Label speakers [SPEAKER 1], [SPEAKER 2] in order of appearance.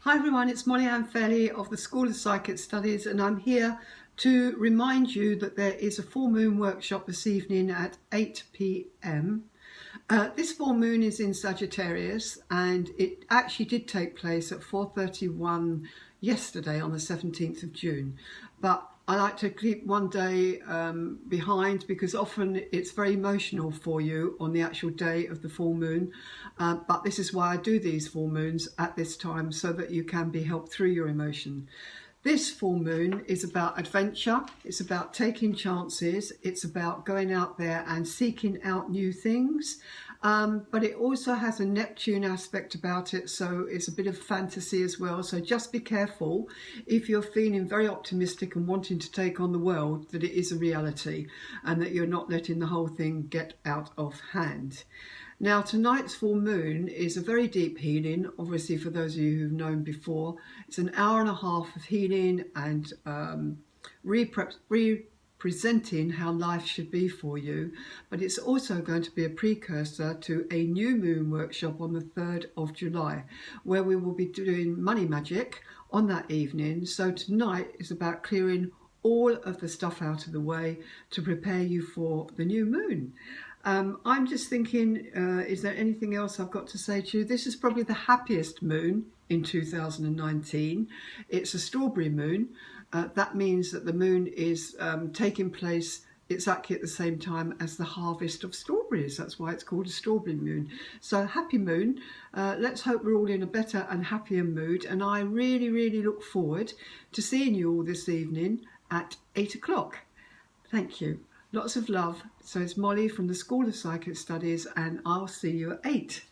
[SPEAKER 1] Hi everyone, it's Molly Ann Fairley of the School of Psychic Studies, and I'm here to remind you that there is a full moon workshop this evening at 8 p.m. This full moon is in Sagittarius, and it actually did take place at 4:31 yesterday on the 17th of June. But I like to keep one day behind because often it's very emotional for you on the actual day of the full moon. But this is why I do these full moons at this time, so that you can be helped through your emotion. This full moon is about adventure, it's about taking chances, it's about going out there and seeking out new things. But it also has a Neptune aspect about it, so it's a bit of fantasy as well. So just be careful if you're feeling very optimistic and wanting to take on the world, that it is a reality and that you're not letting the whole thing get out of hand. Now, tonight's full moon is a very deep healing, obviously for those of you who've known before. It's an hour and a half of healing and representing how life should be for you, but it's also going to be a precursor to a new moon workshop on the 3rd of July, where we will be doing money magic on that evening. So tonight is about clearing all of the stuff out of the way to prepare you for the new moon. I'm just thinking, is there anything else I've got to say to you? This is probably the happiest moon in 2019. It's a strawberry moon. That means that the moon is taking place exactly at the same time as the harvest of strawberries. That's why it's called a strawberry moon. So happy moon. Let's hope we're all in a better and happier mood. And I really, really look forward to seeing you all this evening at 8 o'clock. Thank you. Lots of love. So it's Molly from the School of Psychic Studies, and I'll see you at 8.